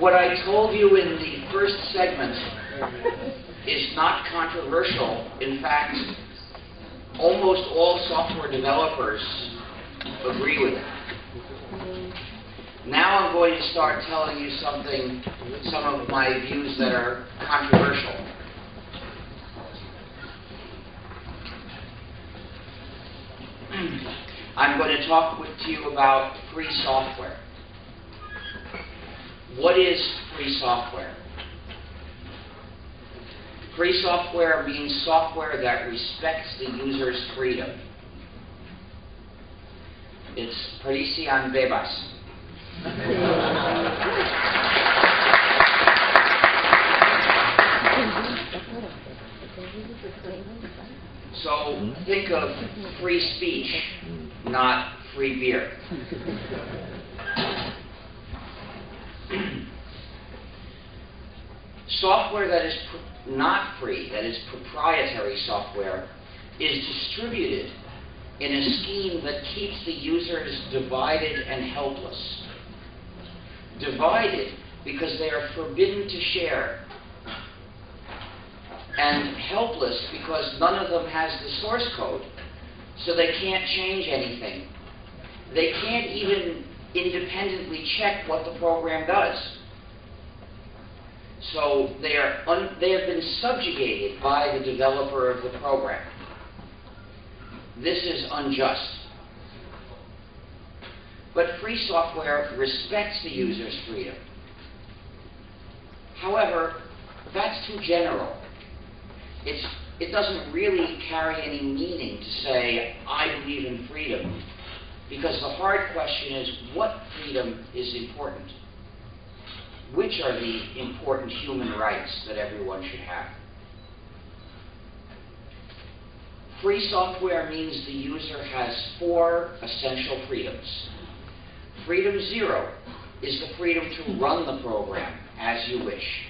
What I told you in the first segment is not controversial. In fact, almost all software developers agree with it. Now I'm going to start telling you some of my views that are controversial. I'm going to talk to you about free software. What is free software? Free software means software that respects the user's freedom. It's perisian bebas. So think of free speech, not free beer. Software that is not free, that is proprietary software, is distributed in a scheme that keeps the users divided and helpless. Divided because they are forbidden to share, and helpless because none of them has the source code, so they can't change anything. They can't even independently check what the program does. So they have been subjugated by the developer of the program. This is unjust. But free software respects the user's freedom. However, that's too general. It doesn't really carry any meaning to say, I believe in freedom, because the hard question is, what freedom is important? Which are the important human rights that everyone should have? Free software means the user has 4 essential freedoms. Freedom 0 is the freedom to run the program as you wish.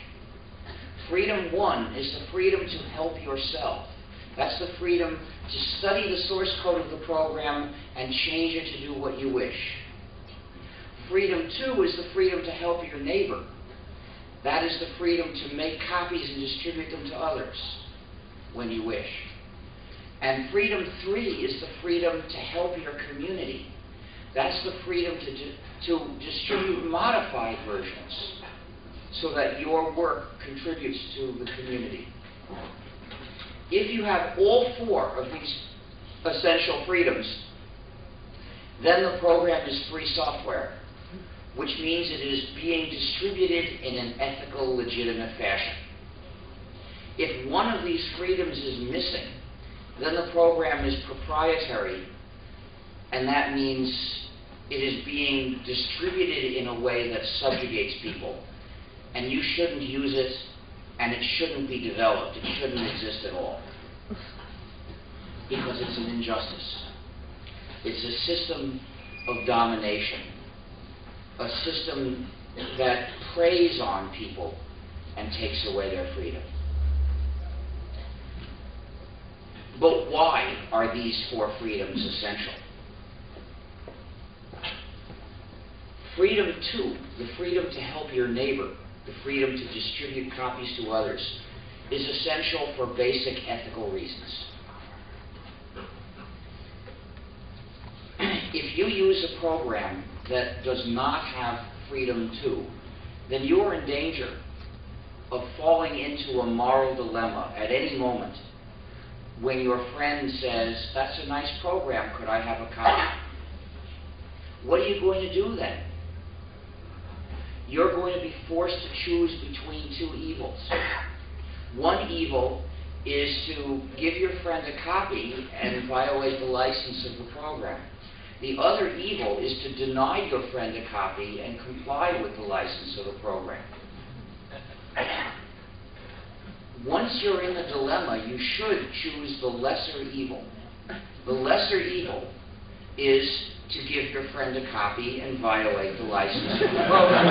Freedom 1 is the freedom to help yourself. That's the freedom to study the source code of the program and change it to do what you wish. Freedom 2 is the freedom to help your neighbor. That is the freedom to make copies and distribute them to others when you wish. And freedom 3 is the freedom to help your community. That's the freedom to distribute modified versions so that your work contributes to the community. If you have all 4 of these essential freedoms, then the program is free software, which means it is being distributed in an ethical, legitimate fashion. If one of these freedoms is missing, then the program is proprietary, and that means it is being distributed in a way that subjugates people, and you shouldn't use it, and it shouldn't be developed. It shouldn't exist at all, because it's an injustice. It's a system of domination, a system that preys on people and takes away their freedom. But why are these 4 freedoms essential? Freedom 2, the freedom to help your neighbor, the freedom to distribute copies to others, is essential for basic ethical reasons. If you use a program that does not have freedom 2, then you are in danger of falling into a moral dilemma at any moment when your friend says, that's a nice program, could I have a copy? What are you going to do then? You're going to be forced to choose between 2 evils. One evil is to give your friend a copy and violate the license of the program. The other evil is to deny your friend a copy and comply with the license of the program. Once you're in the dilemma, you should choose the lesser evil. The lesser evil is to give your friend a copy and violate the license of the program.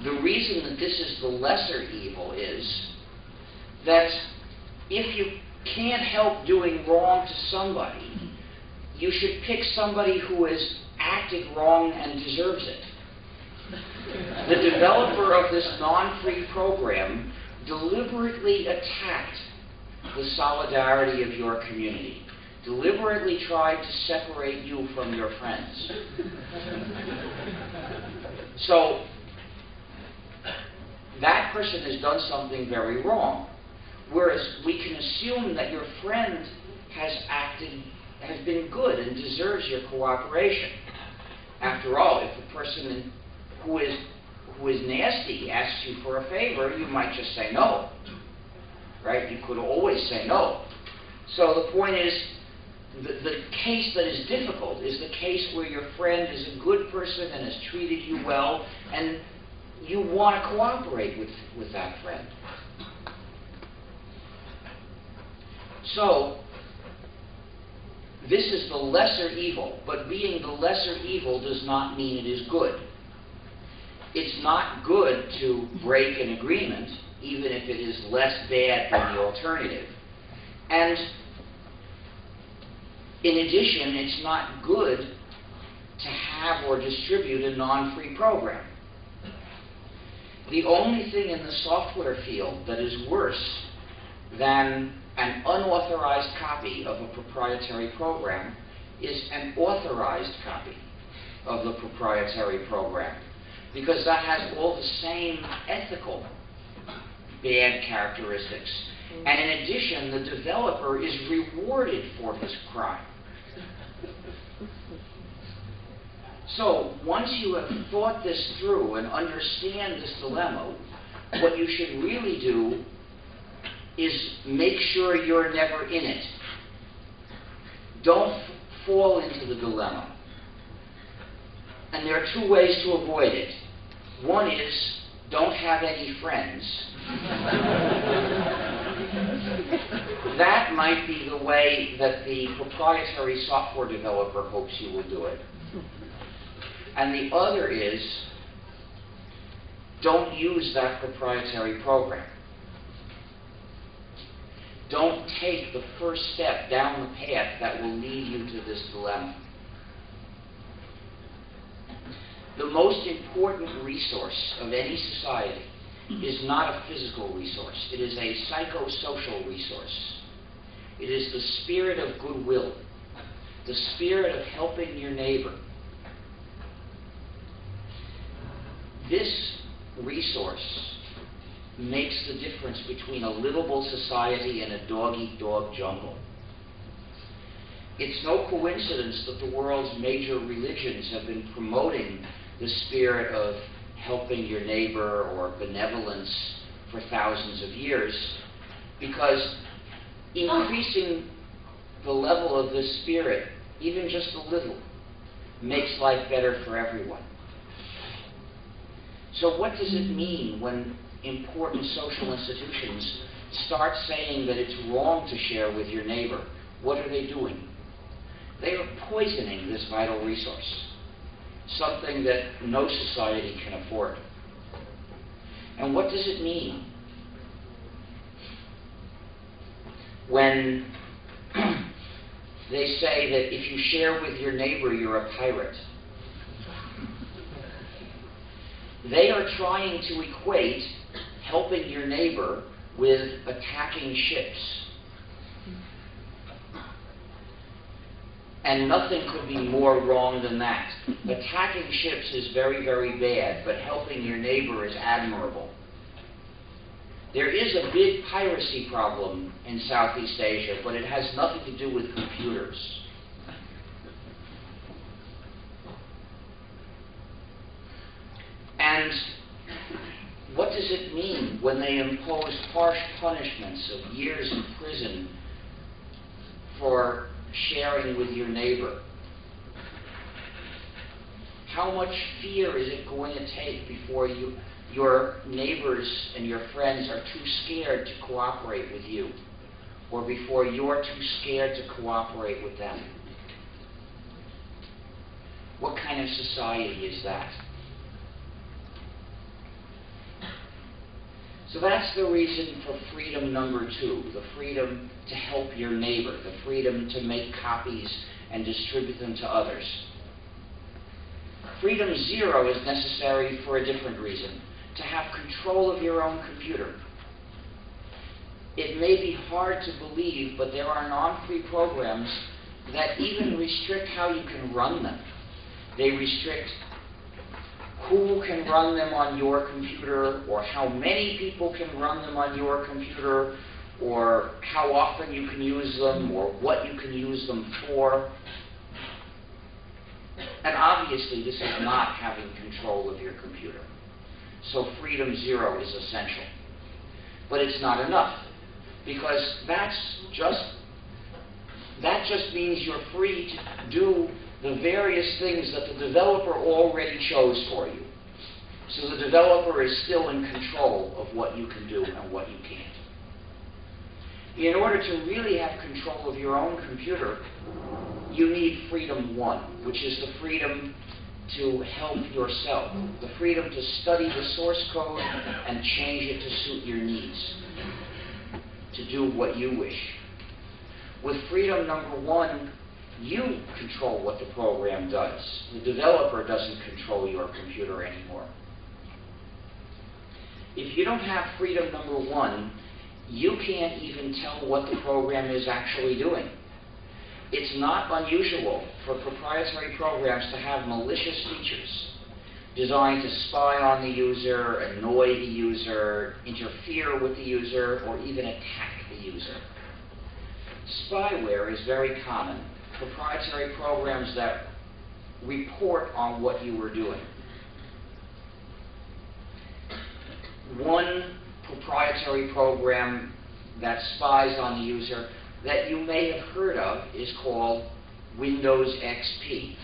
The reason that this is the lesser evil is that if you can't help doing wrong to somebody, you should pick somebody who has acted wrong and deserves it. The developer of this non-free program deliberately attacked the solidarity of your community, deliberately tried to separate you from your friends. So, that person has done something very wrong. Whereas we can assume that your friend has been good and deserves your cooperation. After all, if the person who is nasty asks you for a favor, you might just say no. Right? You could always say no. So the point is, the case that is difficult is the case where your friend is a good person and has treated you well, and you want to cooperate with that friend. So, this is the lesser evil, but being the lesser evil does not mean it is good. It's not good to break an agreement, even if it is less bad than the alternative. And in addition, it's not good to have or distribute a non-free program. The only thing in the software field that is worse than an unauthorized copy of a proprietary program is an authorized copy of the proprietary program, because that has all the same ethical bad characteristics. And in addition, the developer is rewarded for his crime. So, once you have thought this through and understand this dilemma, what you should really do is make sure you're never in it. Don't fall into the dilemma. And there are two ways to avoid it. One is, don't have any friends. That might be the way that the proprietary software developer hopes you will do it. And the other is, don't use that proprietary program. Don't take the first step down the path that will lead you to this dilemma. The most important resource of any society is not a physical resource. It is a psychosocial resource. It is the spirit of goodwill, the spirit of helping your neighbor. This resource makes the difference between a livable society and a dog-eat-dog jungle. It's no coincidence that the world's major religions have been promoting the spirit of helping your neighbor or benevolence for thousands of years, because increasing the level of this spirit, even just a little, makes life better for everyone. So what does it mean when important social institutions start saying that it's wrong to share with your neighbor? What are they doing? They are poisoning this vital resource, something that no society can afford. And what does it mean when they say that if you share with your neighbor, you're a pirate? They are trying to equate helping your neighbor with attacking ships. And nothing could be more wrong than that. Attacking ships is very, very bad, but helping your neighbor is admirable. There is a big piracy problem in Southeast Asia, but it has nothing to do with computers. And what does it mean when they impose harsh punishments of years in prison for sharing with your neighbor? How much fear is it going to take before your neighbors and your friends are too scared to cooperate with you, or before you're too scared to cooperate with them? What kind of society is that? So that's the reason for freedom number 2, the freedom to help your neighbor, the freedom to make copies and distribute them to others. Freedom zero is necessary for a different reason, to have control of your own computer. It may be hard to believe, but there are non-free programs that even restrict how you can run them. They restrict who can run them on your computer, or how many people can run them on your computer, or how often you can use them, or what you can use them for. And obviously, this is not having control of your computer. So freedom zero is essential. But it's not enough, because that just means you're free to do the various things that the developer already chose for you. So the developer is still in control of what you can do and what you can't. In order to really have control of your own computer, you need freedom one, which is the freedom to help yourself, the freedom to study the source code and change it to suit your needs, to do what you wish. With freedom number one, you control what the program does. The developer doesn't control your computer anymore. If you don't have freedom number one, you can't even tell what the program is actually doing. It's not unusual for proprietary programs to have malicious features designed to spy on the user, annoy the user, interfere with the user, or even attack the user. Spyware is very common. Proprietary programs that report on what you were doing. One proprietary program that spies on the user that you may have heard of is called Windows XP.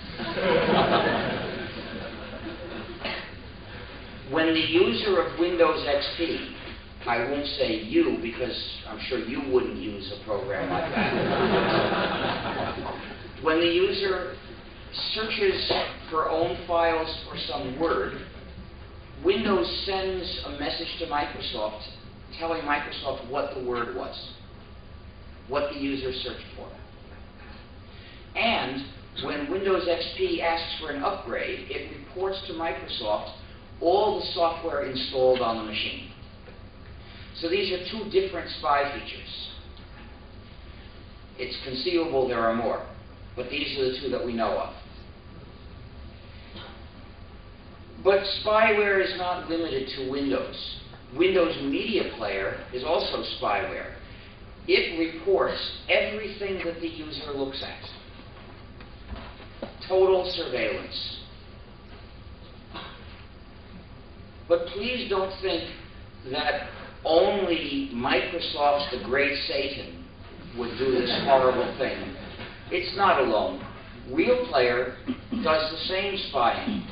When the user of Windows XP, I won't say you because I'm sure you wouldn't use a program like that. When the user searches for own files for some word, Windows sends a message to Microsoft telling Microsoft what the word was, what the user searched for. And when Windows XP asks for an upgrade, it reports to Microsoft all the software installed on the machine. So these are two different spy features. It's conceivable there are more, but these are the two that we know of. But spyware is not limited to Windows. Windows Media Player is also spyware. It reports everything that the user looks at. Total surveillance. But please don't think that only Microsoft's the great Satan would do this horrible thing. It's not alone. Real Player does the same spying.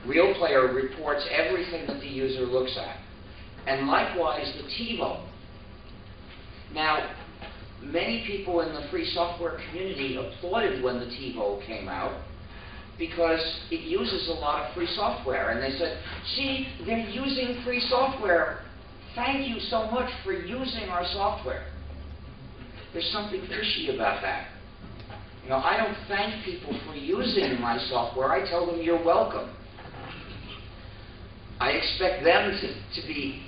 Real Player reports everything that the user looks at. And likewise, the TiVo. Now, many people in the free software community applauded when the TiVo came out because it uses a lot of free software. And they said, see, they're using free software. Thank you so much for using our software. There's something fishy about that. You know, I don't thank people for using my software. I tell them you're welcome. I expect them to be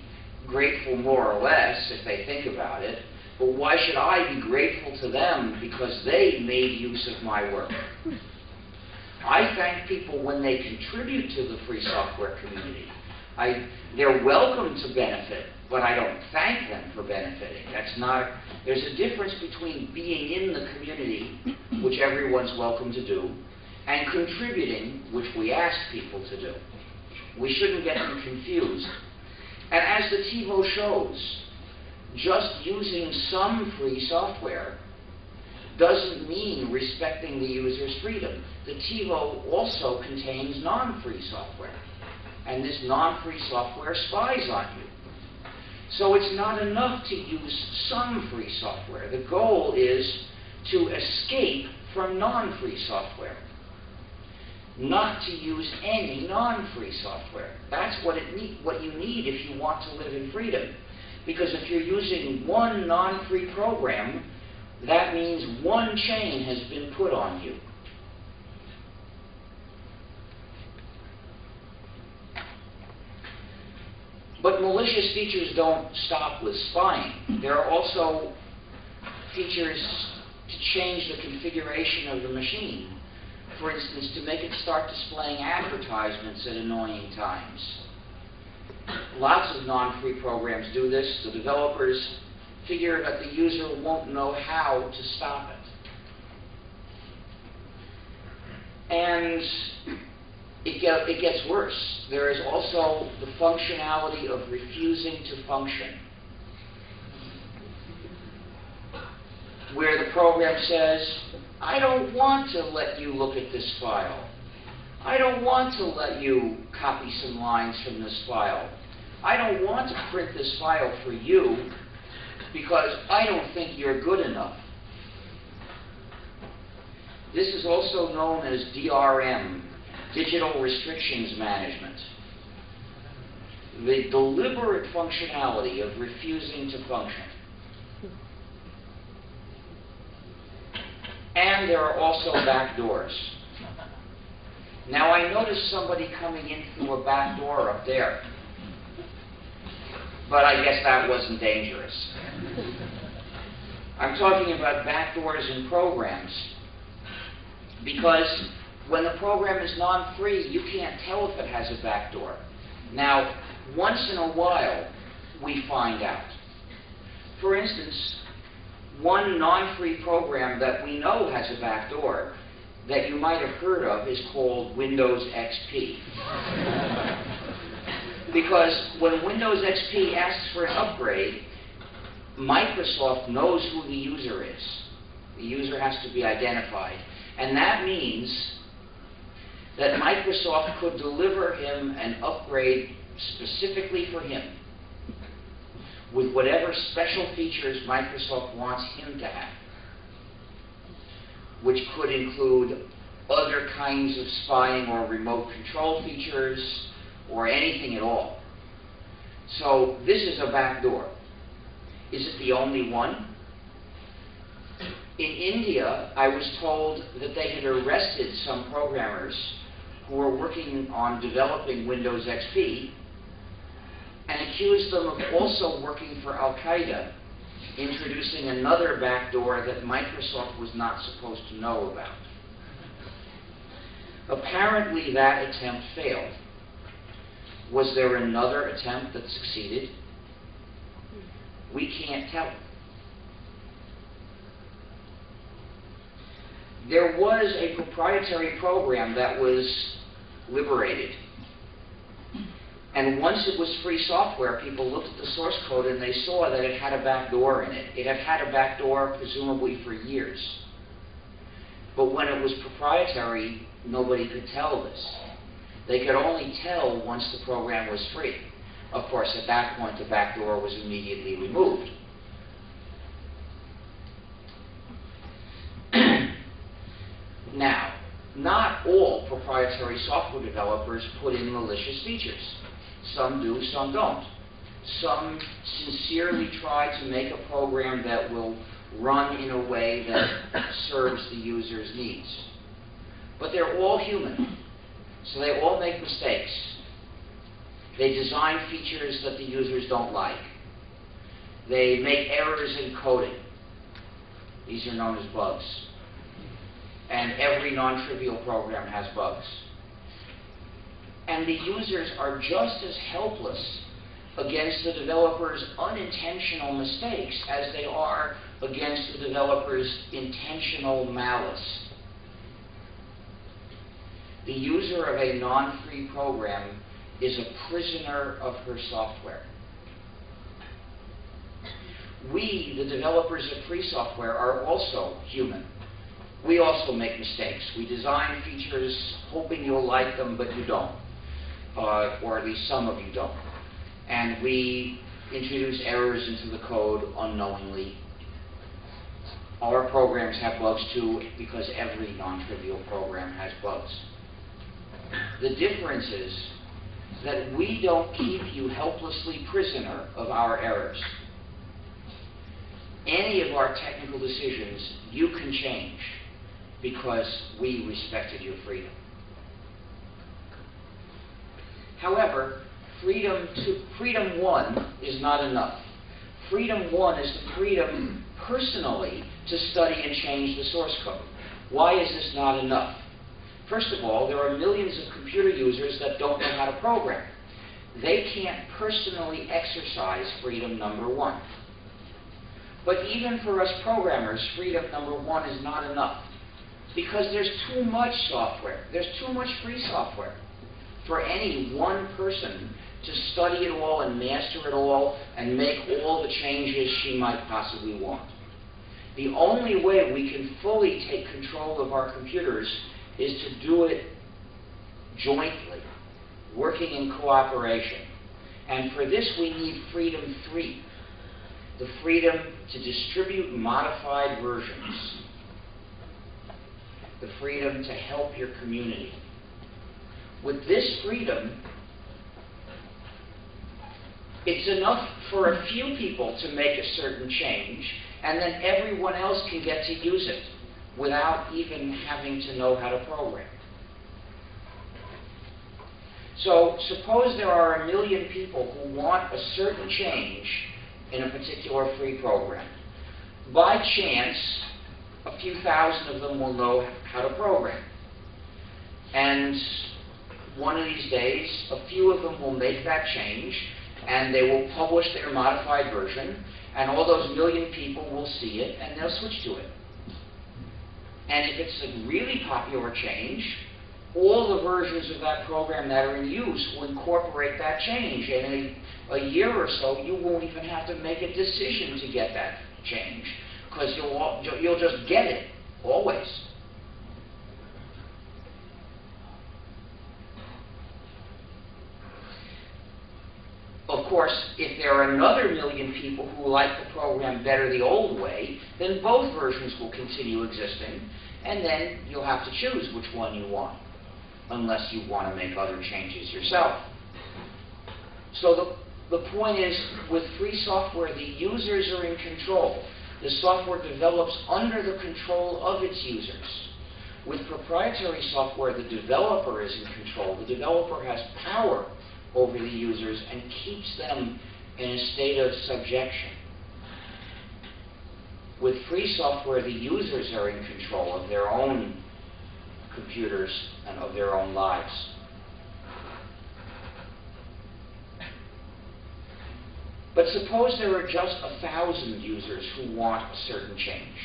grateful more or less if they think about it. But why should I be grateful to them because they made use of my work? I thank people when they contribute to the free software community. They're welcome to benefit, but I don't thank them for benefiting. There's a difference between being in the community, which everyone's welcome to do, and contributing, which we ask people to do. We shouldn't get them confused. And as the TiVo shows, just using some free software doesn't mean respecting the user's freedom. The TiVo also contains non-free software. And this non-free software spies on you. So it's not enough to use some free software. The goal is to escape from non-free software. Not to use any non-free software. That's what you need if you want to live in freedom. Because if you're using one non-free program, that means one chain has been put on you. But malicious features don't stop with spying. There are also features to change the configuration of the machine. For instance, to make it start displaying advertisements at annoying times. Lots of non-free programs do this. The developers figure that the user won't know how to stop it. And it gets worse. There is also the functionality of refusing to function, where the program says, I don't want to let you look at this file. I don't want to let you copy some lines from this file. I don't want to print this file for you because I don't think you're good enough. This is also known as DRM, Digital Restrictions Management. The deliberate functionality of refusing to function. And there are also back doors. Now I noticed somebody coming in through a back door up there. But I guess that wasn't dangerous. I'm talking about back doors in programs. Because when the program is non-free, you can't tell if it has a back door. Now, once in a while, we find out. For instance, one non-free program that we know has a back door that you might have heard of is called Windows XP. Because when Windows XP asks for an upgrade, Microsoft knows who the user is. The user has to be identified. And that means that Microsoft could deliver him an upgrade specifically for him, with whatever special features Microsoft wants him to have, which could include other kinds of spying or remote control features or anything at all. So this is a back door. Is it the only one? In India, I was told that they had arrested some programmers who were working on developing Windows XP and accused them of also working for Al-Qaeda, introducing another backdoor that Microsoft was not supposed to know about. Apparently that attempt failed. Was there another attempt that succeeded? We can't tell. There was a proprietary program that was liberated. And once it was free software, people looked at the source code and they saw that it had a back door in it. It had had a back door presumably for years. But when it was proprietary, nobody could tell this. They could only tell once the program was free. Of course, at that point, the back door was immediately removed. Now, not all proprietary software developers put in malicious features. Some do, some don't. Some sincerely try to make a program that will run in a way that serves the user's needs. But they're all human, so they all make mistakes. They design features that the users don't like. They make errors in coding. These are known as bugs. And every non-trivial program has bugs. And the users are just as helpless against the developer's unintentional mistakes as they are against the developer's intentional malice. The user of a non-free program is a prisoner of her software. We, the developers of free software, are also human. We also make mistakes. We design features hoping you'll like them, but you don't. Or at least some of you don't. And we introduce errors into the code unknowingly. Our programs have bugs too, because every non-trivial program has bugs. The difference is that we don't keep you helplessly prisoner of our errors. Any of our technical decisions you can change because we respected your freedom. However, freedom 1 is not enough. Freedom 1 is the freedom personally to study and change the source code. Why is this not enough? First of all, there are millions of computer users that don't know how to program. They can't personally exercise freedom number 1. But even for us programmers, freedom number 1 is not enough. Because there's too much software. There's too much free software for any one person to study it all and master it all and make all the changes she might possibly want. The only way we can fully take control of our computers is to do it jointly, working in cooperation. And for this we need freedom 3, the freedom to distribute modified versions, the freedom to help your community. With this freedom, it's enough for a few people to make a certain change, and then everyone else can get to use it without even having to know how to program. So suppose there are 1 million people who want a certain change in a particular free program. By chance, a few thousand of them will know how to program. And one of these days, a few of them will make that change, and they will publish their modified version, and all those 1 million people will see it, and they'll switch to it. And if it's a really popular change, all the versions of that program that are in use will incorporate that change. And in a year or so, you won't even have to make a decision to get that change, because you'll just get it, always. Of course, if there are another 1 million people who like the program better the old way, then both versions will continue existing, and then you'll have to choose which one you want, unless you want to make other changes yourself. So the point is, with free software, the users are in control. The software develops under the control of its users. With proprietary software, the developer is in control. The developer has power over the users and keeps them in a state of subjection. With free software, the users are in control of their own computers and of their own lives. But suppose there are just 1,000 users who want a certain change,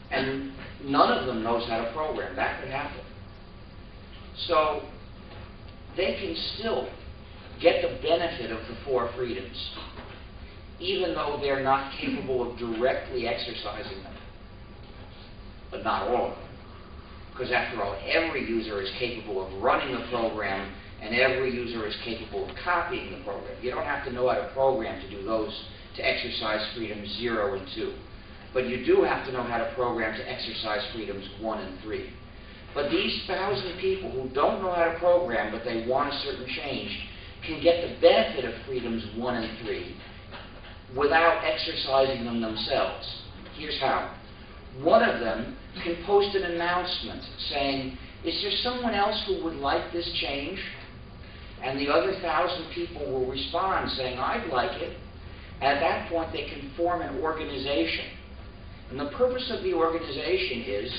and none of them knows how to program. That could happen. So they can still get the benefit of the 4 freedoms, even though they're not capable of directly exercising them. But not all of them. Because after all, every user is capable of running the program, and every user is capable of copying the program. You don't have to know how to program to do those, to exercise freedoms 0 and 2. But you do have to know how to program to exercise freedoms 1 and 3. But these 1,000 people who don't know how to program, but they want a certain change, can get the benefit of freedoms 1 and 3 without exercising them themselves. Here's how. One of them can post an announcement saying, "Is there someone else who would like this change?" And the other 1,000 people will respond saying, "I'd like it." At that point, they can form an organization. And the purpose of the organization is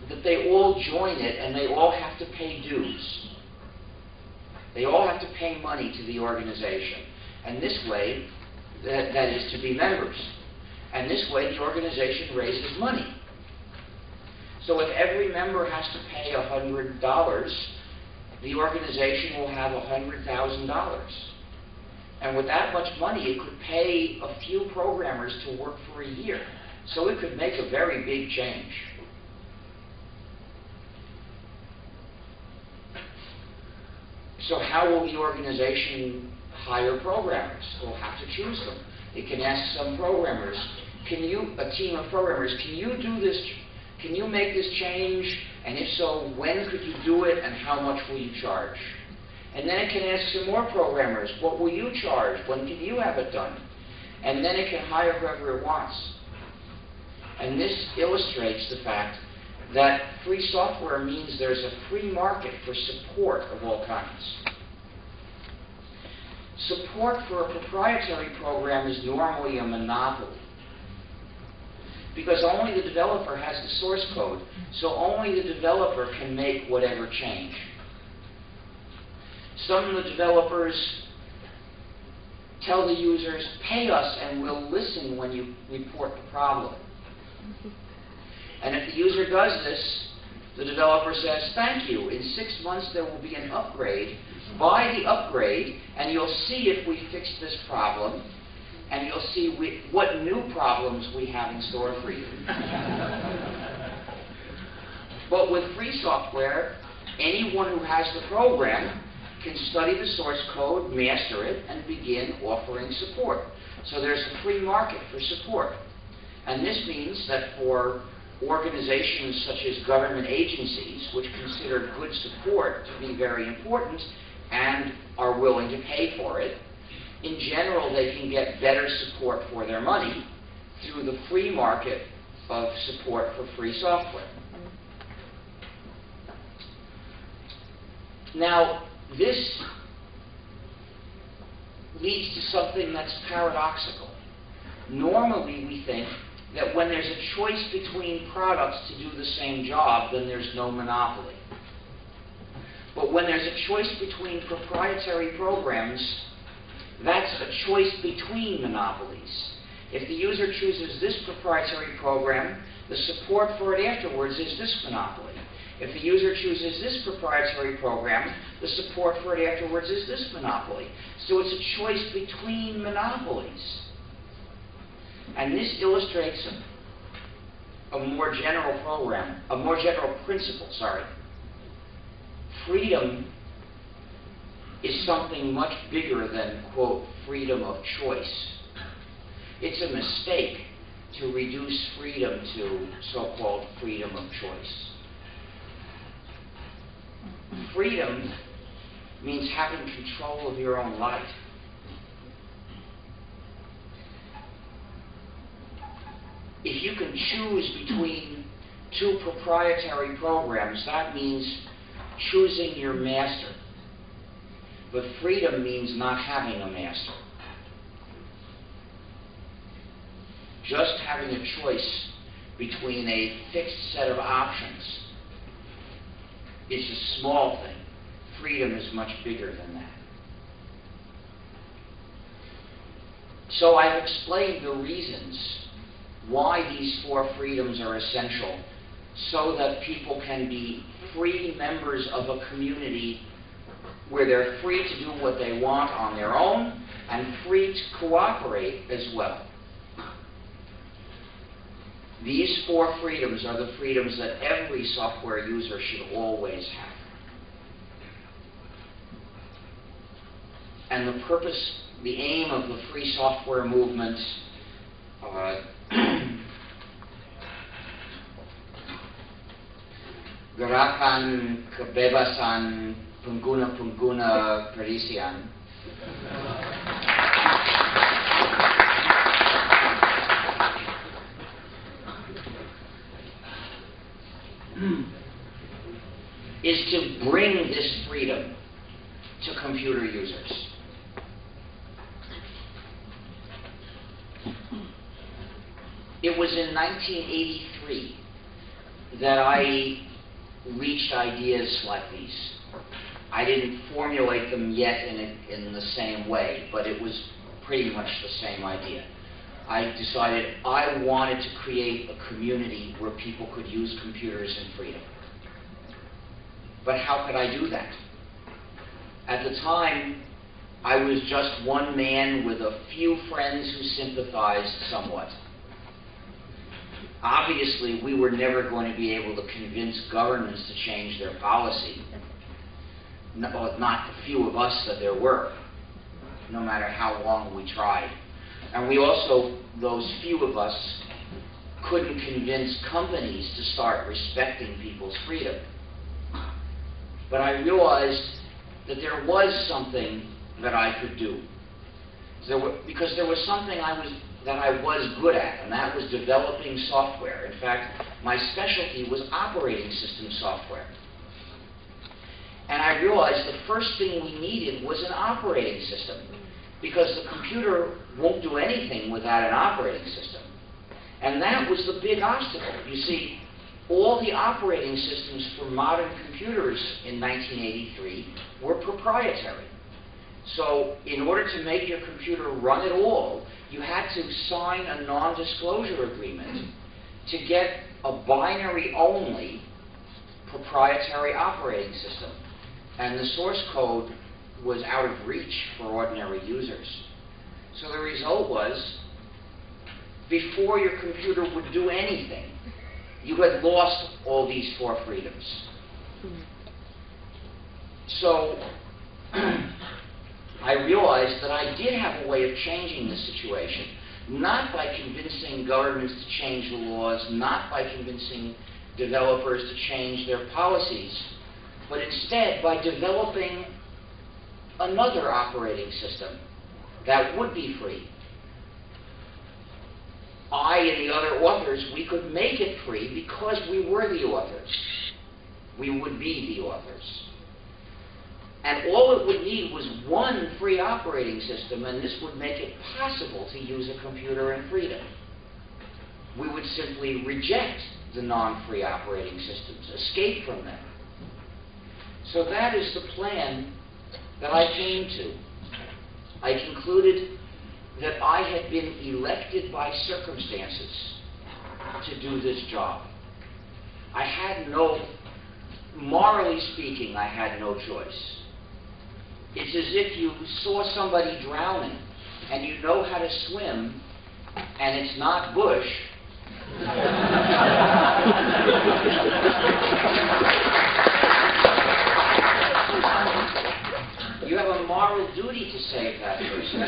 that they all join it and they all have to pay dues. They all have to pay money to the organization. And this way, that is to be members. And this way, the organization raises money. So if every member has to pay $100, the organization will have $100,000. And with that much money, it could pay a few programmers to work for a year. So it could make a very big change. So how will the organization hire programmers? We'll have to choose them. It can ask some programmers, a team of programmers, can you do this? Can you make this change? And if so, when could you do it and how much will you charge? And then it can ask some more programmers, what will you charge? When can you have it done? And then it can hire whoever it wants. And this illustrates the fact that free software means there's a free market for support of all kinds. Support for a proprietary program is normally a monopoly, because only the developer has the source code, so only the developer can make whatever change. Some of the developers tell the users, pay us and we'll listen when you report the problem. And if the user does this, the developer says, thank you, in 6 months there will be an upgrade. Buy the upgrade and you'll see if we fixed this problem, and you'll see what new problems we have in store for you. But with free software, anyone who has the program can study the source code, master it, and begin offering support. So there's a free market for support. And this means that for organizations such as government agencies, which consider good support to be very important and are willing to pay for it, in general they can get better support for their money through the free market of support for free software. Now, this leads to something that's paradoxical. Normally we think that when there's a choice between products to do the same job, then there's no monopoly. But when there's a choice between proprietary programs, that's a choice between monopolies. If the user chooses this proprietary program, the support for it afterwards is this monopoly. If the user chooses this proprietary program, the support for it afterwards is this monopoly. So it's a choice between monopolies. And this illustrates a more general principle. Freedom is something much bigger than, quote, freedom of choice. It's a mistake to reduce freedom to so-called freedom of choice. Freedom means having control of your own life. If you can choose between two proprietary programs, that means choosing your master. But freedom means not having a master. Just having a choice between a fixed set of options is a small thing. Freedom is much bigger than that. So I've explained the reasons why these 4 freedoms are essential, so that people can be free members of a community where they're free to do what they want on their own and free to cooperate as well. These 4 freedoms are the freedoms that every software user should always have. And the purpose, the aim of the free software movement Gerakan Kebebasan Pengguna Perisian is to bring this freedom to computer users. It was in 1983 that I reached ideas like these. I didn't formulate them yet in the same way, but it was pretty much the same idea. I decided I wanted to create a community where people could use computers in freedom. But how could I do that? At the time, I was just one man with a few friends who sympathized somewhat. Obviously, we were never going to be able to convince governments to change their policy. Not the few of us that there were, no matter how long we tried. And we also, those few of us, couldn't convince companies to start respecting people's freedom. But I realized that there was something that I could do. Because there was something that I was good at, and that was developing software. In fact, my specialty was operating system software. And I realized the first thing we needed was an operating system. because the computer won't do anything without an operating system. And that was the big obstacle. You see, all the operating systems for modern computers in 1983 were proprietary. So in order to make your computer run at all, you had to sign a non-disclosure agreement to get a binary-only proprietary operating system. And the source code was out of reach for ordinary users. So the result was, before your computer would do anything, you had lost all these 4 freedoms. So I realized that I did have a way of changing the situation, not by convincing governments to change the laws, not by convincing developers to change their policies, but instead by developing another operating system that would be free. I and the other authors, we could make it free because we were the authors. We would be the authors. And all it would need was one free operating system, and this would make it possible to use a computer in freedom. We would simply reject the non-free operating systems, escape from them. So that is the plan that I came to. I concluded that I had been elected by circumstances to do this job. I had no, morally speaking, I had no choice. It's as if you saw somebody drowning and you know how to swim and it's not Bush. You have a moral duty to save that person.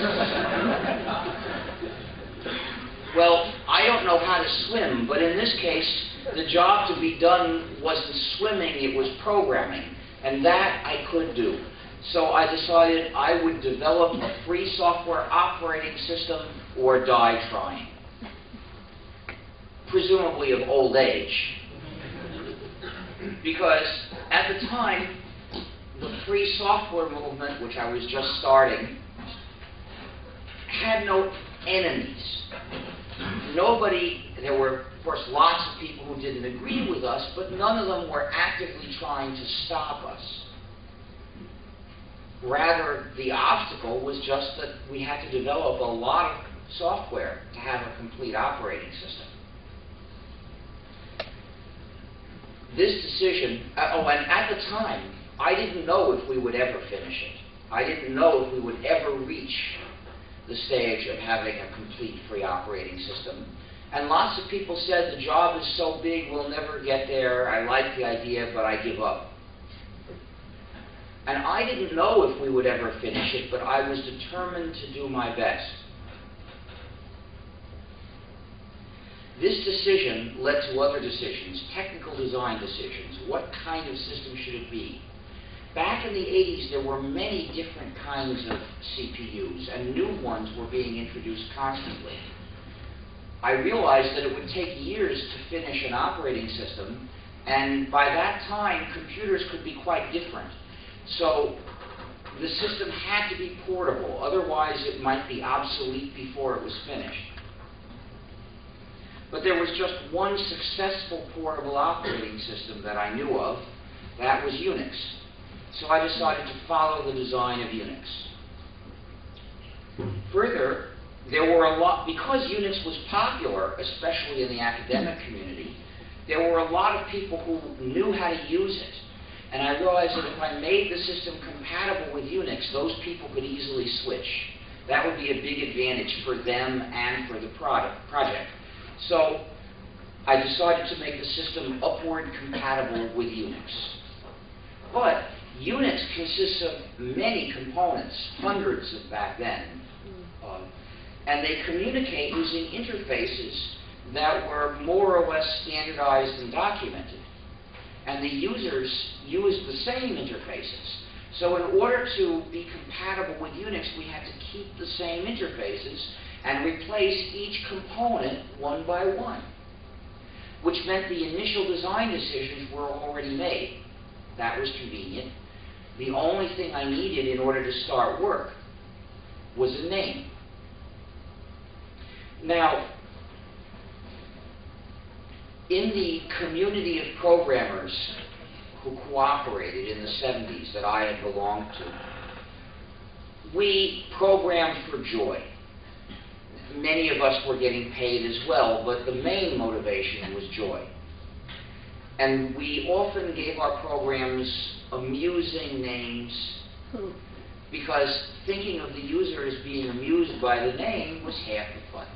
Well, I don't know how to swim, but in this case, the job to be done wasn't swimming, it was programming. And that I could do. So I decided I would develop a free software operating system or die trying. Presumably of old age. Because at the time, the free software movement, which I was just starting, had no enemies. Nobody, there were, of course, lots of people who didn't agree with us, but none of them were actively trying to stop us. Rather, the obstacle was just that we had to develop a lot of software to have a complete operating system. This decision, and at the time, I didn't know if we would ever finish it. I didn't know if we would ever reach the stage of having a complete free operating system. And lots of people said, the job is so big, we'll never get there. I like the idea, but I give up. And I didn't know if we would ever finish it, but I was determined to do my best. This decision led to other decisions, technical design decisions. What kind of system should it be? Back in the 80s, there were many different kinds of CPUs, and new ones were being introduced constantly. I realized that it would take years to finish an operating system, and by that time, computers could be quite different. So the system had to be portable, otherwise it might be obsolete before it was finished. But there was just one successful portable operating system that I knew of. That was Unix. So I decided to follow the design of Unix. Further, there were a lot, because Unix was popular, especially in the academic community, there were a lot of people who knew how to use it. And I realized that if I made the system compatible with Unix, those people could easily switch. That would be a big advantage for them and for the project. So I decided to make the system upward compatible with Unix. But Unix consists of many components, hundreds of back then. And they communicate using interfaces that were more or less standardized and documented. And the users used the same interfaces. So in order to be compatible with Unix, we had to keep the same interfaces and replace each component one by one, which meant the initial design decisions were already made. That was convenient. The only thing I needed in order to start work was a name. Now, in the community of programmers who cooperated in the 70s that I had belonged to, we programmed for joy. Many of us were getting paid as well, but the main motivation was joy. And we often gave our programs amusing names because thinking of the user as being amused by the name was half the fun.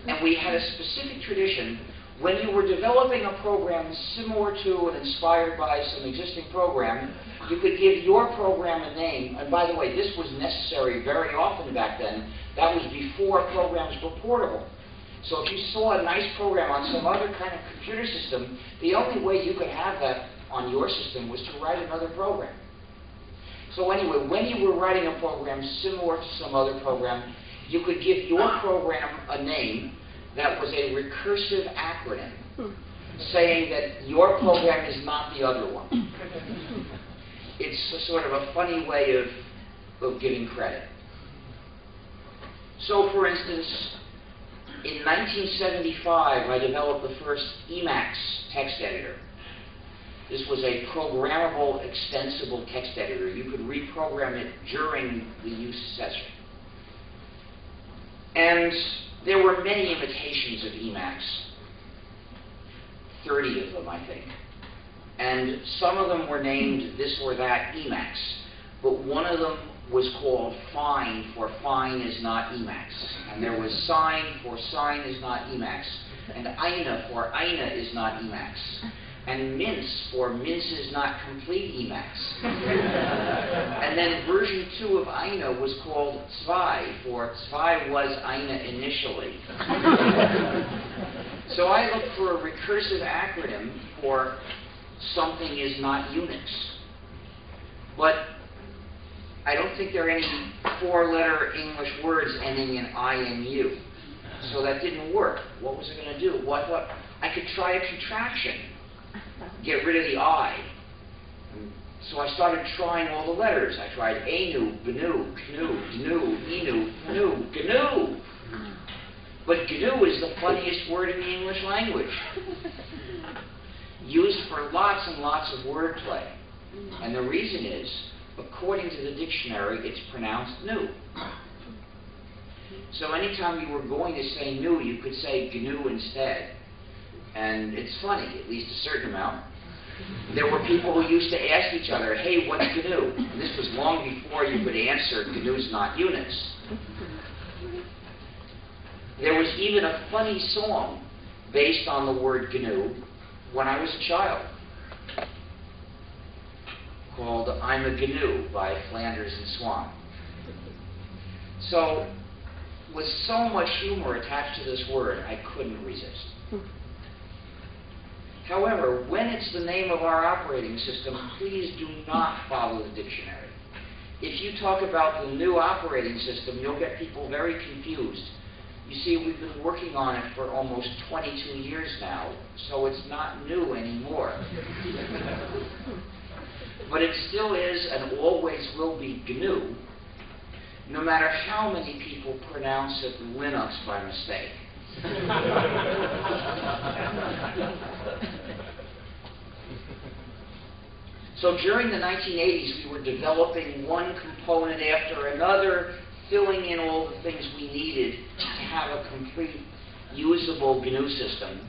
And we had a specific tradition. When you were developing a program similar to and inspired by some existing program, you could give your program a name. And by the way, this was necessary very often back then. That was before programs were portable. So if you saw a nice program on some other kind of computer system, the only way you could have that on your system was to write another program. So anyway, when you were writing a program similar to some other program, you could give your program a name that was a recursive acronym, saying that your program is not the other one. It's a sort of a funny way of giving credit. So, for instance, in 1975, I developed the first Emacs text editor. This was a programmable, extensible text editor. You could reprogram it during the use session. And there were many imitations of Emacs, 30 of them, I think. And some of them were named this or that Emacs, but one of them was called Fine for Fine is not Emacs. And there was Sign for Sign is not Emacs, and Ina for Ina is not Emacs, and Mince for Mince is not complete Emacs. And then version 2 of Ina was called Zwei for Zwei was Ina initially. So I looked for a recursive acronym for something is not Unix. But I don't think there are any four-letter English words ending in I-N-U. So that didn't work. What was I going to do? Well, I thought I could try a contraction. Get rid of the I. So I started trying all the letters. I tried Anu, Bnu, Knu, Dnu, Inu, Fnu, Gnu. But Gnu is the funniest word in the English language. Used for lots and lots of wordplay. And the reason is, according to the dictionary, it's pronounced new. So anytime you were going to say new, you could say GNU instead. And it's funny, at least a certain amount. There were people who used to ask each other, hey, what's GNU? And this was long before you could answer, GNU's not Unix. There was even a funny song based on the word GNU when I was a child, called I'm a GNU by Flanders and Swan. So, with so much humor attached to this word, I couldn't resist. However, when it's the name of our operating system, please do not follow the dictionary. If you talk about the new operating system, you'll get people very confused. You see, we've been working on it for almost 22 years now, so it's not new anymore. But it still is and always will be GNU, no matter how many people pronounce it Linux by mistake. So during the 1980s, we were developing one component after another, filling in all the things we needed to have a complete, usable GNU system.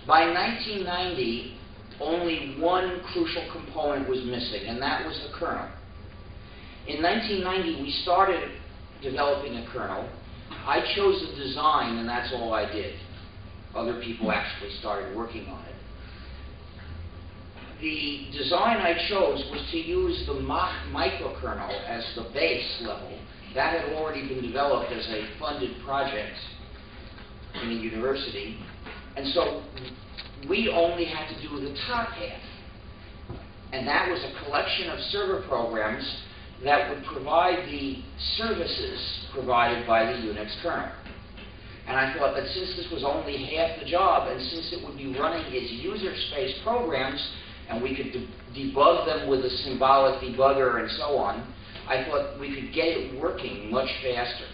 By 1990, only one crucial component was missing, and that was the kernel. In 1990, we started developing a kernel. I chose the design, and that's all I did. Other people actually started working on it. The design I chose was to use the microkernel as the base level. That had already been developed as a funded project in a university. And so we only had to do the top half. And that was a collection of server programs that would provide the services provided by the Unix kernel. And I thought that since this was only half the job, and since it would be running as user space programs, and we could debug them with a symbolic debugger and so on, I thought we could get it working much faster.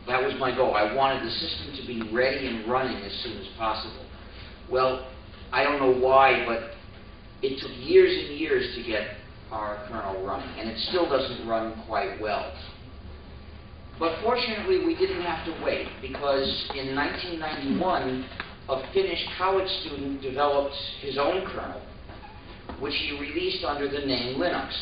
That was my goal. I wanted the system to be ready and running as soon as possible. Well, I don't know why, but it took years and years to get our kernel running, and it still doesn't run quite well. But fortunately, we didn't have to wait, because in 1991, a Finnish college student developed his own kernel, which he released under the name Linux.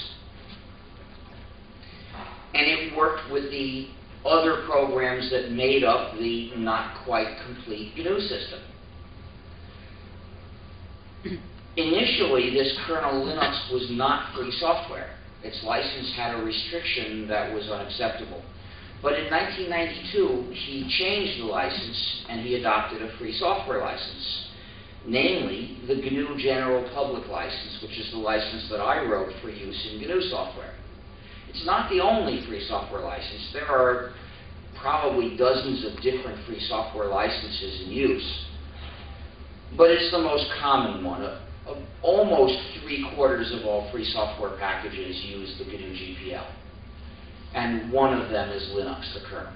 And it worked with the other programs that made up the not quite complete GNU system. Initially, this kernel Linux was not free software. Its license had a restriction that was unacceptable. But in 1992, he changed the license and he adopted a free software license, namely the GNU General Public License, which is the license that I wrote for use in GNU software. It's not the only free software license. There are probably dozens of different free software licenses in use, but it's the most common one. Almost 3/4 of all free software packages use the GNU GPL, and one of them is Linux, the kernel.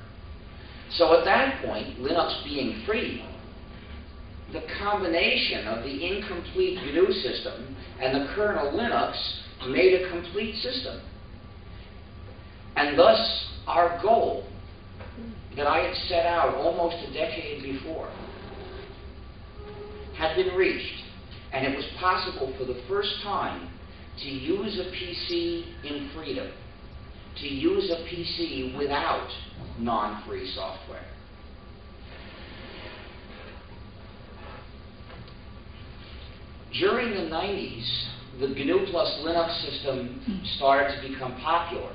So at that point, Linux being free, the combination of the incomplete GNU system and the kernel Linux made a complete system. And thus, our goal that I had set out almost a decade before had been reached. And it was possible for the first time to use a PC in freedom, to use a PC without non-free software. During the 90s, the GNU plus Linux system started to become popular.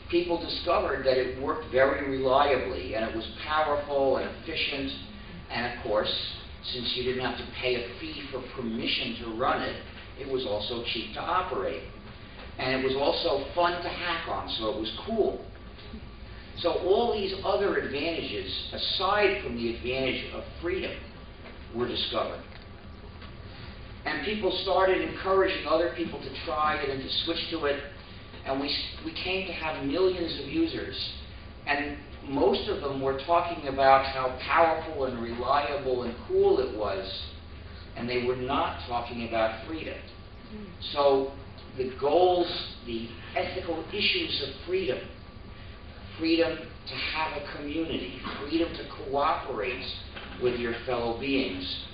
People discovered that it worked very reliably, and it was powerful and efficient, and of course, since you didn't have to pay a fee for permission to run it, it was also cheap to operate. And it was also fun to hack on, so it was cool. So all these other advantages, aside from the advantage of freedom, were discovered. And people started encouraging other people to try it and to switch to it, and we came to have millions of users. And most of them were talking about how powerful and reliable and cool it was, and they were not talking about freedom. So the goals, the ethical issues of freedom, freedom to have a community, freedom to cooperate with your fellow beings,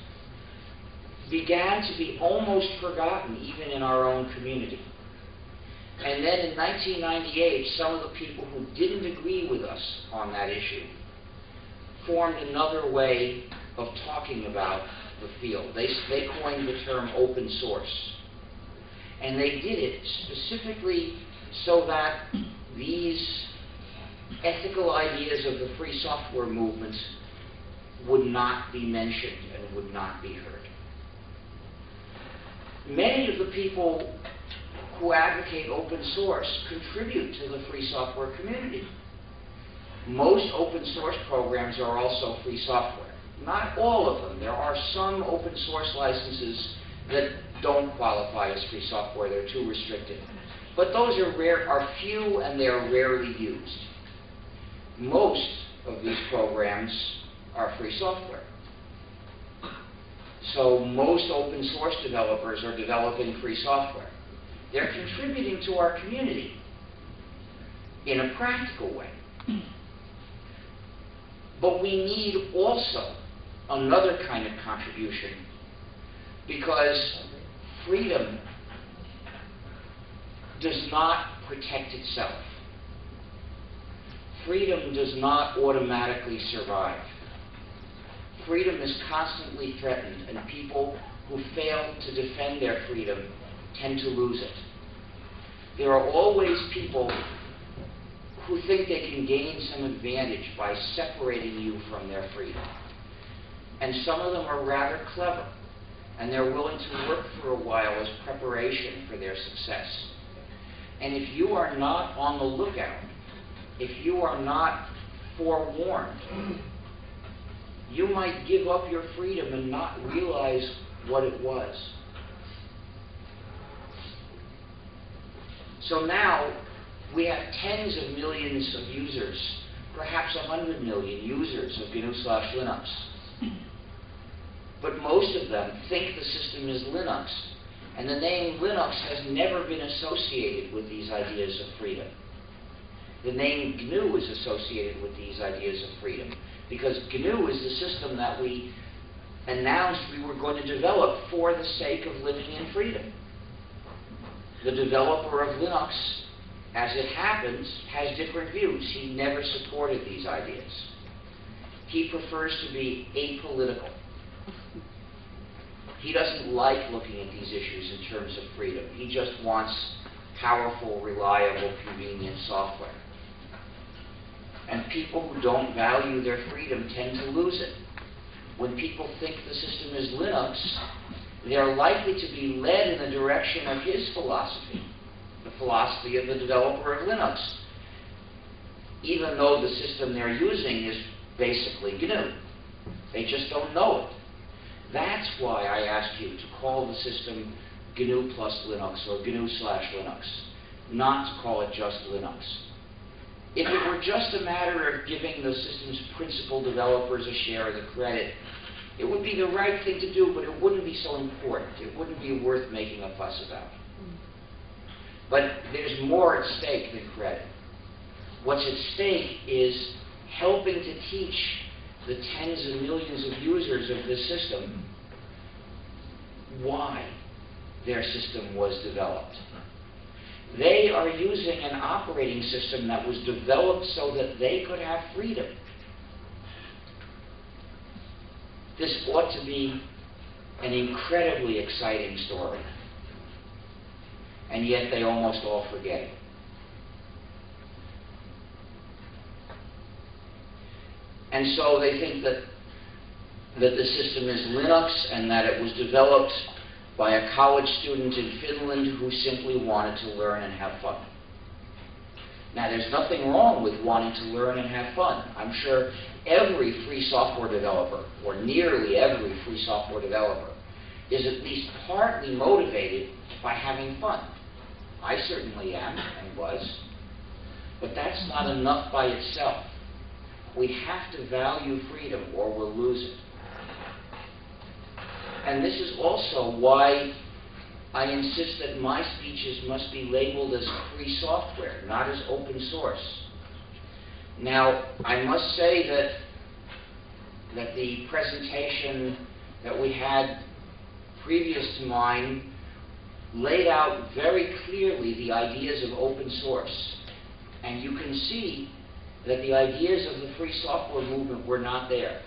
began to be almost forgotten even in our own community. And then in 1998, some of the people who didn't agree with us on that issue formed another way of talking about the field. They coined the term open source. And they did it specifically so that these ethical ideas of the free software movement would not be mentioned and would not be heard. Many of the people who advocate open source contribute to the free software community. Most open source programs are also free software. Not all of them. There are some open source licenses that don't qualify as free software. They're too restricted. But those are few, and they are rarely used. Most of these programs are free software. So most open source developers are developing free software. They're contributing to our community in a practical way. But we need also another kind of contribution, because freedom does not protect itself. Freedom does not automatically survive. Freedom is constantly threatened, and people who fail to defend their freedom tend to lose it. There are always people who think they can gain some advantage by separating you from their freedom. And some of them are rather clever, and they're willing to work for a while as preparation for their success. And if you are not on the lookout, if you are not forewarned, you might give up your freedom and not realize what it was. So now we have tens of millions of users, perhaps 100 million users of GNU/Linux. But most of them think the system is Linux. And the name Linux has never been associated with these ideas of freedom. The name GNU is associated with these ideas of freedom because GNU is the system that we announced we were going to develop for the sake of living in freedom. The developer of Linux, as it happens, has different views. He never supported these ideas. He prefers to be apolitical. He doesn't like looking at these issues in terms of freedom. He just wants powerful, reliable, convenient software. And people who don't value their freedom tend to lose it. When people think the system is Linux, they're likely to be led in the direction of his philosophy, the philosophy of the developer of Linux, even though the system they're using is basically GNU. They just don't know it. That's why I asked you to call the system GNU plus Linux or GNU/Linux, not to call it just Linux. If it were just a matter of giving the system's principal developers a share of the credit, it would be the right thing to do, but it wouldn't be so important. It wouldn't be worth making a fuss about. But there's more at stake than credit. What's at stake is helping to teach the tens of millions of users of this system why their system was developed. They are using an operating system that was developed so that they could have freedom. This ought to be an incredibly exciting story. And yet they almost all forget it. And so they think that the system is Linux and that it was developed by a college student in Finland who simply wanted to learn and have fun. Now, there's nothing wrong with wanting to learn and have fun. I'm sure every free software developer, or nearly every free software developer, is at least partly motivated by having fun. I certainly am and was. But that's not enough by itself. We have to value freedom or we'll lose it. And this is also why I insist that my speeches must be labeled as free software, not as open source. Now, I must say that the presentation that we had previous to mine laid out very clearly the ideas of open source. And you can see that the ideas of the free software movement were not there.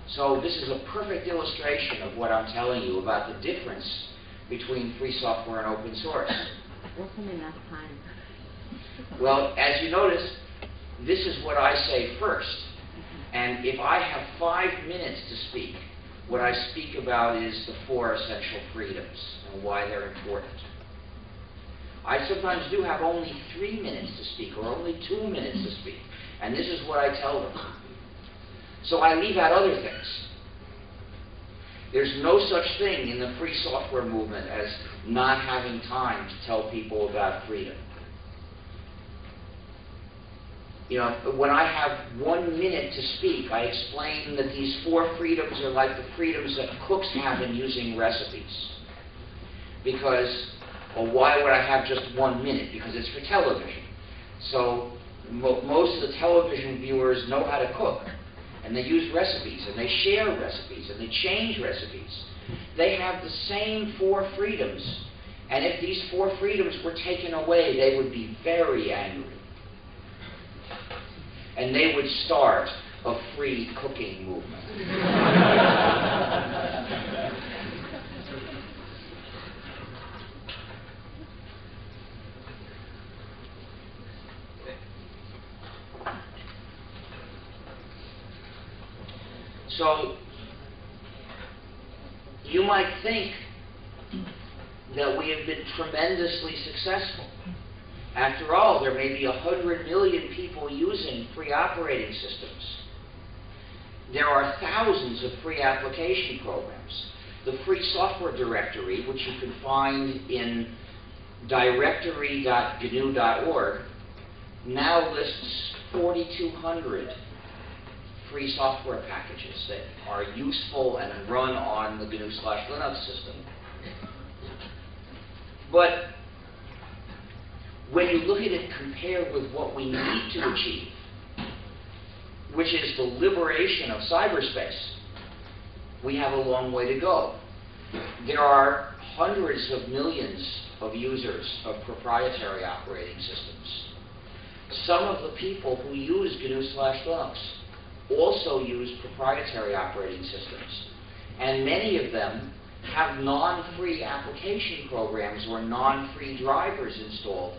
So this is a perfect illustration of what I'm telling you about the difference between free software and open source. Wasn't enough time. Well, as you notice, this is what I say first. And if I have 5 minutes to speak, what I speak about is the 4 essential freedoms and why they're important. I sometimes do have only 3 minutes to speak or only 2 minutes to speak. And this is what I tell them. So I leave out other things. There's no such thing in the free software movement as not having time to tell people about freedom. You know, when I have 1 minute to speak, I explain that these 4 freedoms are like the freedoms that cooks have in using recipes. Because, well, why would I have just 1 minute? Because it's for television. So most of the television viewers know how to cook. And they use recipes, and they share recipes, and they change recipes. They have the same 4 freedoms. And if these 4 freedoms were taken away, they would be very angry. And they would start a free cooking movement. So, you might think that we have been tremendously successful. After all, there may be 100 million people using free operating systems. There are thousands of free application programs. The free software directory, which you can find in directory.gnu.org now lists 4,200 free software packages that are useful and run on the GNU/Linux system. But when you look at it compared with what we need to achieve, which is the liberation of cyberspace, we have a long way to go. There are hundreds of millions of users of proprietary operating systems. Some of the people who use GNU/Linux also use proprietary operating systems. And many of them have non-free application programs or non-free drivers installed.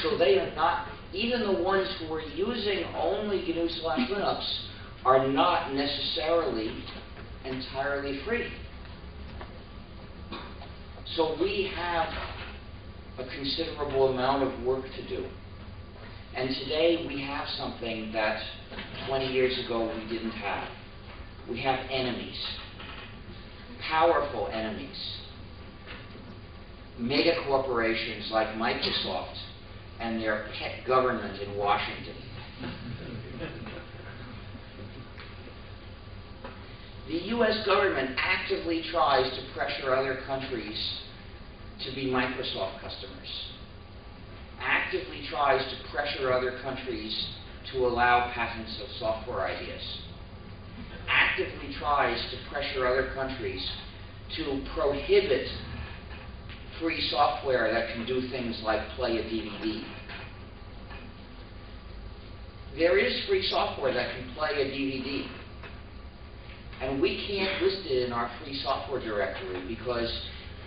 So they are not, even the ones who are using only GNU/Linux are not necessarily entirely free. So we have a considerable amount of work to do. And today we have something that 20 years ago we didn't have. We have enemies, powerful enemies. Mega corporations like Microsoft and their pet government in Washington. The US government actively tries to pressure other countries to be Microsoft customers. Actively tries to pressure other countries to allow patents of software ideas. Actively tries to pressure other countries to prohibit free software that can do things like play a DVD. There is free software that can play a DVD. And we can't list it in our free software directory because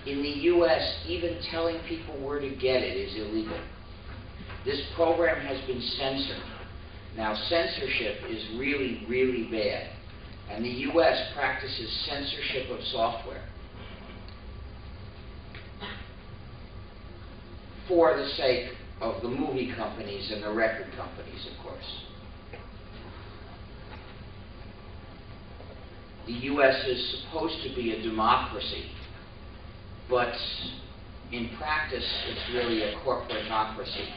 in the US, even telling people where to get it is illegal. This program has been censored. Now, censorship is really, really bad. And the US practices censorship of software for the sake of the movie companies and the record companies, of course. The US is supposed to be a democracy, but in practice, it's really a corporatocracy.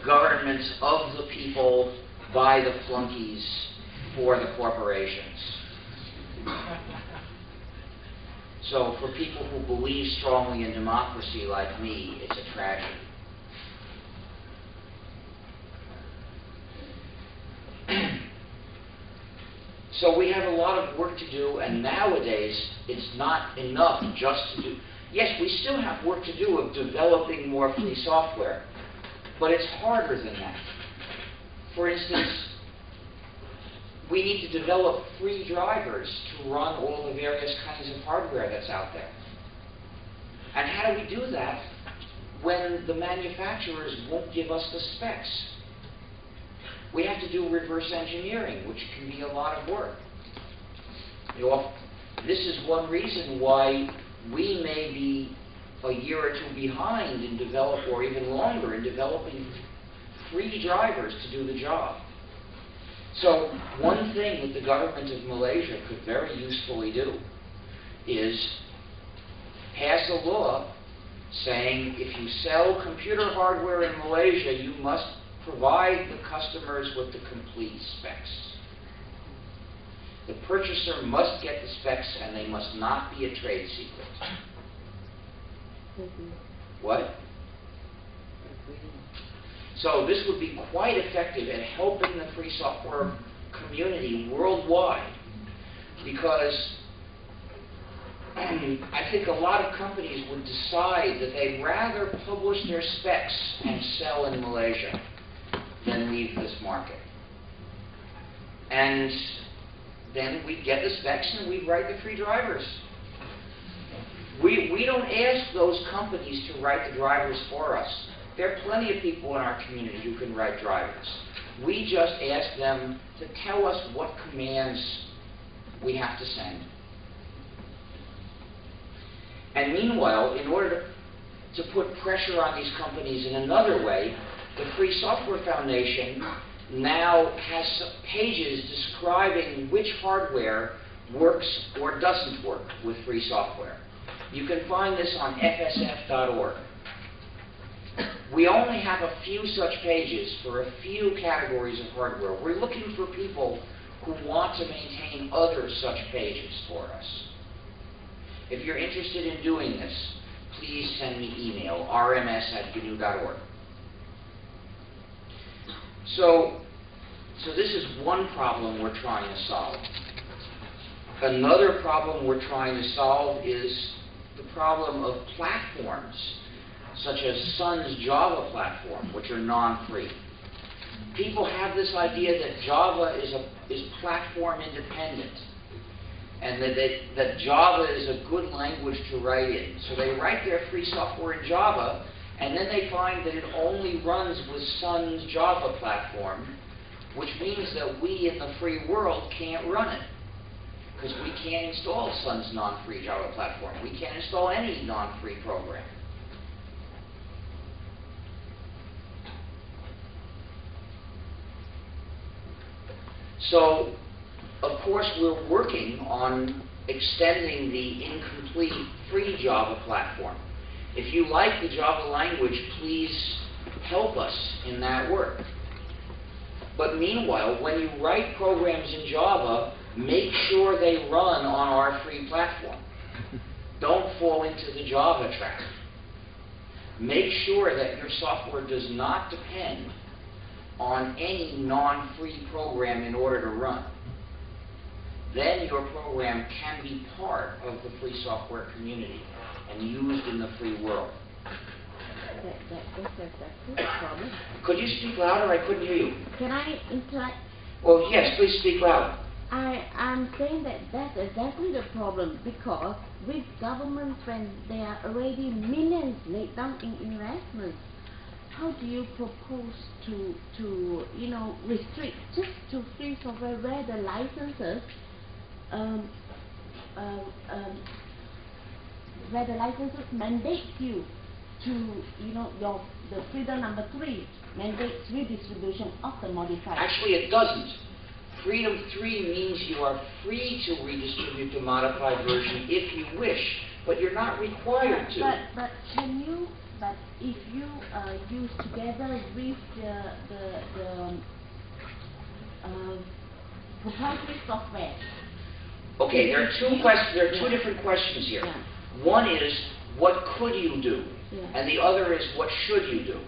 Governments of the people, by the flunkies, for the corporations. So for people who believe strongly in democracy like me, it's a tragedy. So we have a lot of work to do, and nowadays it's not enough just to do. Yes, we still have work to do of developing more free software, but it's harder than that. For instance, we need to develop free drivers to run all the various kinds of hardware that's out there. And how do we do that when the manufacturers won't give us the specs? We have to do reverse engineering, which can be a lot of work. This is one reason why we may be a year or two behind in or even longer in developing free drivers to do the job. So one thing that the government of Malaysia could very usefully do is pass a law saying if you sell computer hardware in Malaysia, you must provide the customers with the complete specs. The purchaser must get the specs and they must not be a trade secret. What? So this would be quite effective at helping the free software community worldwide, because I think a lot of companies would decide that they'd rather publish their specs and sell in Malaysia than leave this market. And then we'd get the specs and we'd write the free drivers. We don't ask those companies to write the drivers for us. There are plenty of people in our community who can write drivers. We just ask them to tell us what commands we have to send. And meanwhile, in order to put pressure on these companies in another way, the Free Software Foundation now has pages describing which hardware works or doesn't work with free software. You can find this on fsf.org. We only have a few such pages for a few categories of hardware. We're looking for people who want to maintain other such pages for us. If you're interested in doing this, please send me email, rms@gnu.org. So this is one problem we're trying to solve. Another problem we're trying to solve is the problem of platforms, such as Sun's Java platform, which are non-free. People have this idea that Java is platform independent, and that Java is a good language to write in. So they write their free software in Java, and then they find that it only runs with Sun's Java platform, which means that we in the free world can't run it, because we can't install Sun's non-free Java platform. We can't install any non-free program. So, of course, we're working on extending the incomplete free Java platform. If you like the Java language, please help us in that work. But meanwhile, when you write programs in Java, make sure they run on our free platform. Don't fall into the Java trap. Make sure that your software does not depend on any non-free program in order to run. Then your program can be part of the free software community and used in the free world. That's the problem. Could you speak louder? I couldn't hear you. Can I interact? Well, yes, please speak loud. I'm saying that that's exactly the problem, because with governments, when there are already millions laid down in investments, how do you propose to restrict just to free software where the licenses mandate you to the freedom number 3 mandates redistribution of the modified. Actually, it doesn't. Freedom 3 means you are free to redistribute the modified version if you wish, but you're not required to. But can you? But if you use together with the proprietary software. Okay, there are two different questions here. Yeah. One is, what could you do? Yeah. And the other is, what should you do?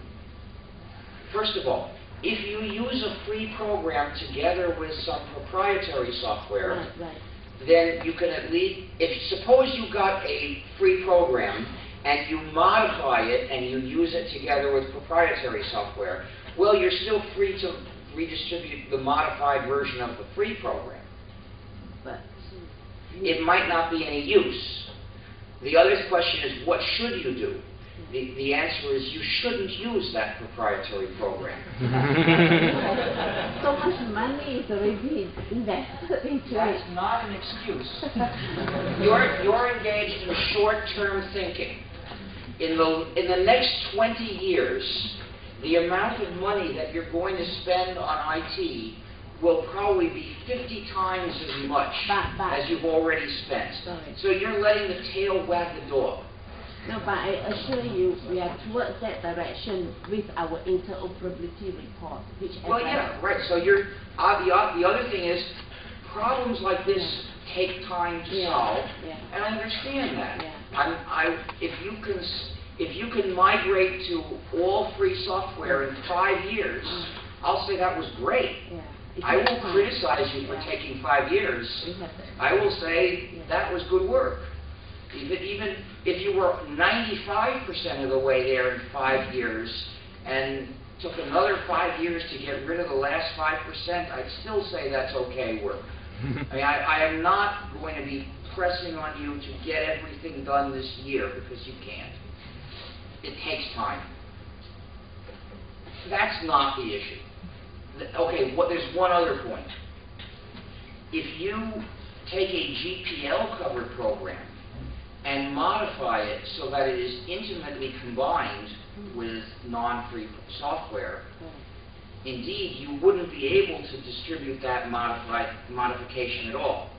First of all, if you use a free program together with some proprietary software, Right. then you can at least, suppose you got a free program and you modify it and you use it together with proprietary software, well, you're still free to redistribute the modified version of the free program. But It might not be any use. The other question is, what should you do? The answer is, you shouldn't use that proprietary program. So much money is already invested into it. That's not an excuse. You're engaged in short-term thinking. In the next 20 years, the amount of money that you're going to spend on IT will probably be 50 times as much as you've already spent. Sorry. So you're letting the tail wag the dog. No, but I assure you, we are towards that direction with our interoperability report, which. Well, yeah, right. So the other thing is, problems like this take time to solve, and I understand that. If you can migrate to all free software in 5 years, I'll say that was great. I won't criticize you for taking 5 years. I will say that was good work. Even if you were 95% of the way there in 5 years and took another 5 years to get rid of the last 5%, I'd still say that's okay work. I mean, I am not going to be pressing on you to get everything done this year, because you can't. It takes time. That's not the issue. Okay, there's one other point. If you take a GPL-covered program and modify it so that it is intimately combined with non-free software, indeed, you wouldn't be able to distribute that modification at all.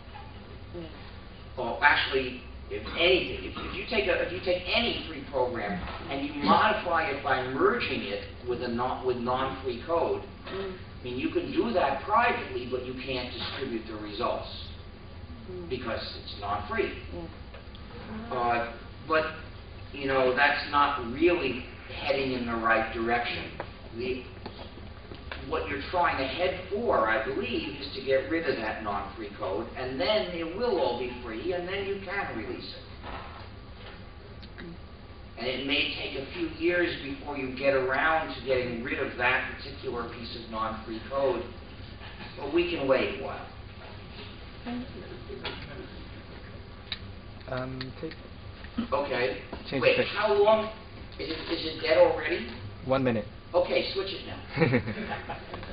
Well, actually, If anything, if you take any free program and you modify it by merging it with non-free code, I mean, you can do that privately, but you can't distribute the results because it's non-free. But you know, that's not really heading in the right direction. What you're trying to head for, I believe, is to get rid of that non-free code, and then it will all be free, and then you can release it. And it may take a few years before you get around to getting rid of that particular piece of non-free code, but we can wait a while. Okay. Wait, how long? Is it dead already? 1 minute. Okay, switch it now.